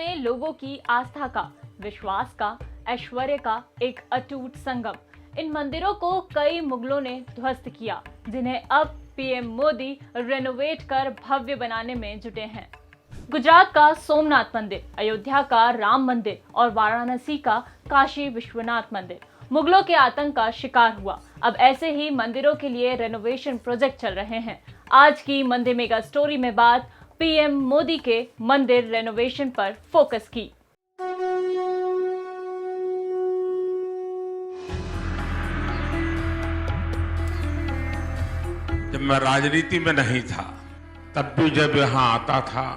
में लोगों की आस्था का, विश्वास का, ऐश्वर्य का एक अटूट संगम। इन मंदिरों को कई मुगलों ने ध्वस्त किया, जिन्हें अब पीएम मोदी रेनोवेट कर भव्य बनाने में जुटे हैं। गुजरात का सोमनाथ मंदिर, अयोध्या का राम मंदिर और वाराणसी का काशी विश्वनाथ मंदिर मुगलों के आतंक का शिकार हुआ। अब ऐसे ही मंदिरों के लिए रेनोवेशन प्रोजेक्ट चल रहे हैं। आज की मंदिर मेगा स्टोरी में बात पीएम मोदी के मंदिर रेनोवेशन पर फोकस की। जब मैं राजनीति में नहीं था तब भी जब यहाँ आता था,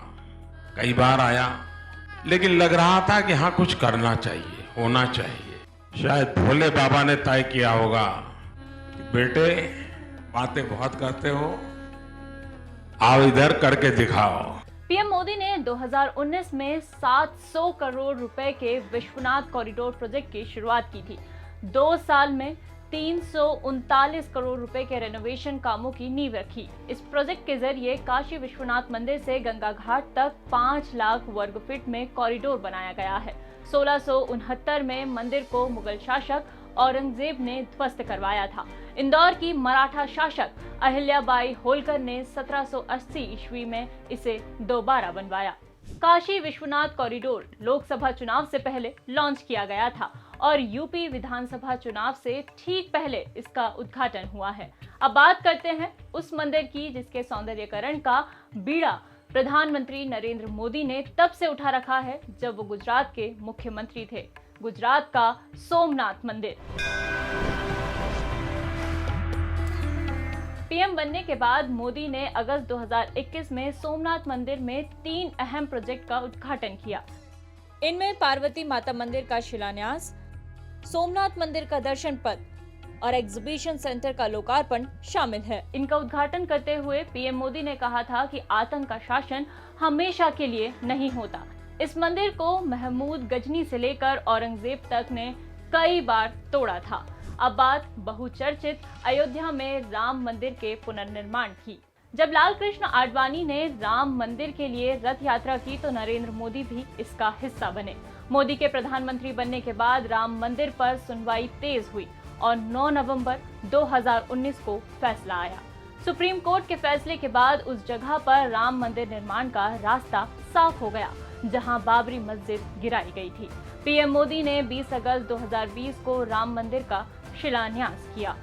कई बार आया, लेकिन लग रहा था कि हाँ कुछ करना चाहिए, होना चाहिए। शायद भोले बाबा ने तय किया होगा कि बेटे बातें बहुत करते हो, आओ इधर करके दिखाओ। पीएम मोदी ने 2019 में 700 करोड़ रुपए के विश्वनाथ कॉरिडोर प्रोजेक्ट की शुरुआत की थी। 2 साल में 339 करोड़ रुपए के रेनोवेशन कामों की नींव रखी। इस प्रोजेक्ट के जरिए काशी विश्वनाथ मंदिर से गंगा घाट तक 5 लाख वर्ग फीट में कॉरिडोर बनाया गया है। 1669 में मंदिर को मुगल शासक औरंगजेब ने ध्वस्त करवाया था। इंदौर की मराठा शासक अहिल्याबाई होलकर ने 1780 ईस्वी में इसे दोबारा बनवाया। काशी विश्वनाथ कॉरिडोर लोकसभा चुनाव से पहले लॉन्च किया गया था और यूपी विधानसभा चुनाव से ठीक पहले इसका उद्घाटन हुआ है। अब बात करते हैं उस मंदिर की जिसके सौंदर्यीकरण का बीड़ा प्रधानमंत्री नरेंद्र मोदी ने तब से उठा रखा है जब वो गुजरात के मुख्यमंत्री थे। गुजरात का सोमनाथ मंदिर। पीएम बनने के बाद मोदी ने अगस्त 2021 में सोमनाथ मंदिर में 3 अहम प्रोजेक्ट का उद्घाटन किया। इनमें पार्वती माता मंदिर का शिलान्यास, सोमनाथ मंदिर का दर्शन पथ और एग्जीबिशन सेंटर का लोकार्पण शामिल है। इनका उद्घाटन करते हुए पीएम मोदी ने कहा था कि आतंक का शासन हमेशा के लिए नहीं होता। इस मंदिर को महमूद गजनी से लेकर औरंगजेब तक ने कई बार तोड़ा था। अब बात बहुचर्चित अयोध्या में राम मंदिर के पुनर्निर्माण की। जब लाल कृष्ण आडवाणी ने राम मंदिर के लिए रथ यात्रा की तो नरेंद्र मोदी भी इसका हिस्सा बने। मोदी के प्रधानमंत्री बनने के बाद राम मंदिर पर सुनवाई तेज हुई और 9 नवंबर 2019 को फैसला आया। सुप्रीम कोर्ट के फैसले के बाद उस जगह पर राम मंदिर निर्माण का रास्ता साफ हो गया जहां बाबरी मस्जिद गिराई गई थी। पीएम मोदी ने 20 अगस्त 2020 को राम मंदिर का शिलान्यास किया।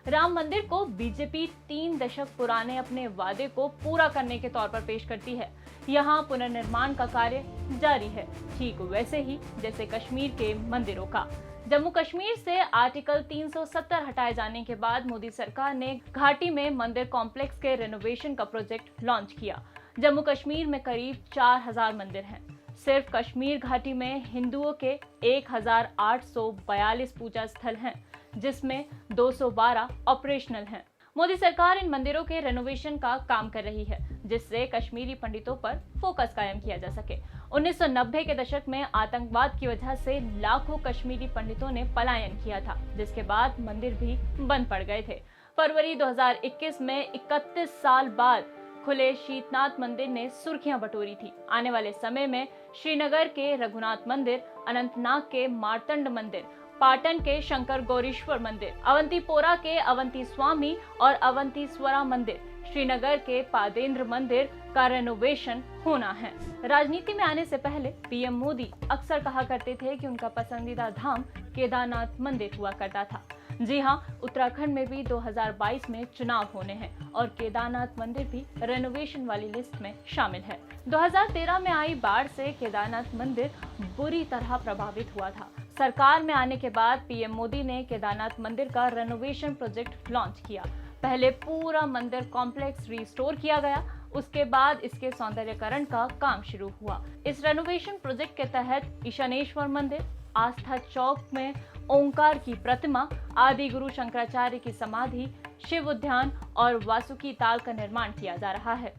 राम मंदिर को बीजेपी 3 दशक पुराने अपने वादे को पूरा करने के तौर पर पेश करती है। यहाँ पुनर्निर्माण का कार्य जारी है, ठीक वैसे ही जैसे कश्मीर के मंदिरों का। जम्मू कश्मीर से आर्टिकल 370 हटाए जाने के बाद मोदी सरकार ने घाटी में मंदिर कॉम्प्लेक्स के रेनोवेशन का प्रोजेक्ट लॉन्च किया। जम्मू कश्मीर में करीब 4000 मंदिर हैं। सिर्फ कश्मीर घाटी में हिंदुओं के 1842 पूजा स्थल हैं, जिसमें 212 ऑपरेशनल हैं। मोदी सरकार इन मंदिरों के रेनोवेशन का काम कर रही है जिससे कश्मीरी पंडितों पर फोकस कायम किया जा सके। 1990 के दशक में आतंकवाद की वजह से लाखों कश्मीरी पंडितों ने पलायन किया था, जिसके बाद मंदिर भी बंद पड़ गए थे। फरवरी 2021 में 31 साल बाद खुले शीतनाथ मंदिर ने सुर्खियां बटोरी थी। आने वाले समय में श्रीनगर के रघुनाथ मंदिर, अनंतनाग के मार्तंड मंदिर, पाटन के शंकर गौरीश्वर मंदिर, अवंतीपोरा के अवंती स्वामी और अवंतीस्वरा मंदिर, श्रीनगर के पादेंद्र मंदिर का रेनोवेशन होना है। राजनीति में आने से पहले पीएम मोदी अक्सर कहा करते थे कि उनका पसंदीदा धाम केदारनाथ मंदिर हुआ करता था। जी हाँ, उत्तराखंड में भी 2022 में चुनाव होने हैं और केदारनाथ मंदिर भी रेनोवेशन वाली लिस्ट में शामिल है। 2013 में आई बाढ़ से केदारनाथ मंदिर बुरी तरह प्रभावित हुआ था। सरकार में आने के बाद पीएम मोदी ने केदारनाथ मंदिर का रेनोवेशन प्रोजेक्ट लॉन्च किया। पहले पूरा मंदिर कॉम्प्लेक्स रिस्टोर किया गया, उसके बाद इसके सौंदर्यीकरण का काम शुरू हुआ। इस रेनोवेशन प्रोजेक्ट के तहत ईशानेश्वर मंदिर, आस्था चौक में ओंकार की प्रतिमा, आदि गुरु शंकराचार्य की समाधि, शिव उद्यान और वासुकी ताल का निर्माण किया जा रहा है।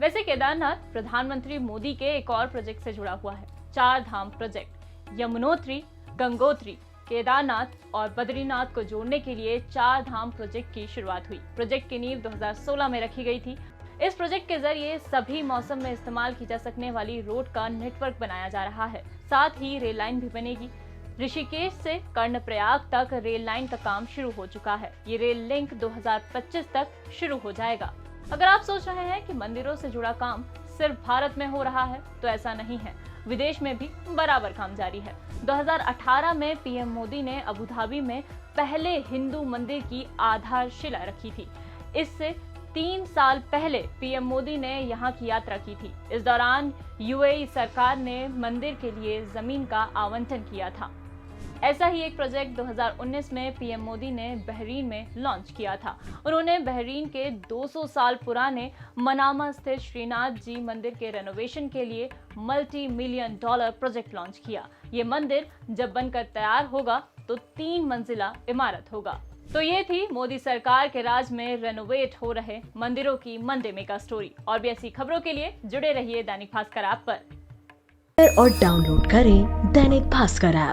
वैसे केदारनाथ प्रधानमंत्री मोदी के एक और प्रोजेक्ट से जुड़ा हुआ है, 4 धाम प्रोजेक्ट। यमुनोत्री, गंगोत्री, केदारनाथ और बद्रीनाथ को जोड़ने के लिए 4 धाम प्रोजेक्ट की शुरुआत हुई। प्रोजेक्ट की नींव 2016 में रखी गई थी। इस प्रोजेक्ट के जरिए सभी मौसम में इस्तेमाल की जा सकने वाली रोड का नेटवर्क बनाया जा रहा है। साथ ही रेल लाइन भी बनेगी। ऋषिकेश से कर्णप्रयाग तक रेल लाइन का काम शुरू हो चुका है। ये रेल लिंक 2025 तक शुरू हो जाएगा। अगर आप सोच रहे हैं कि मंदिरों से जुड़ा काम सिर्फ भारत में हो रहा है, तो ऐसा नहीं है। विदेश में भी बराबर काम जारी है। 2018 में पीएम मोदी ने अबू धाबी में पहले हिंदू मंदिर की आधारशिला रखी थी। इससे 3 साल पहले पीएम मोदी ने यहाँ की यात्रा की थी। इस दौरान यूएई सरकार ने मंदिर के लिए जमीन का आवंटन किया था। ऐसा ही एक प्रोजेक्ट 2019 में पीएम मोदी ने बहरीन में लॉन्च किया था। उन्होंने बहरीन के 200 साल पुराने मनामा स्थित श्रीनाथ जी मंदिर के रेनोवेशन के लिए $multi-million प्रोजेक्ट लॉन्च किया। ये मंदिर जब बनकर तैयार होगा तो 3 मंजिला इमारत होगा। तो ये थी मोदी सरकार के राज में रेनोवेट हो रहे मंदिरों की मंडे मेगा स्टोरी। और भी ऐसी खबरों के लिए जुड़े रहिए दैनिक भास्कर ऐप पर और डाउनलोड करें दैनिक भास्कर ऐप।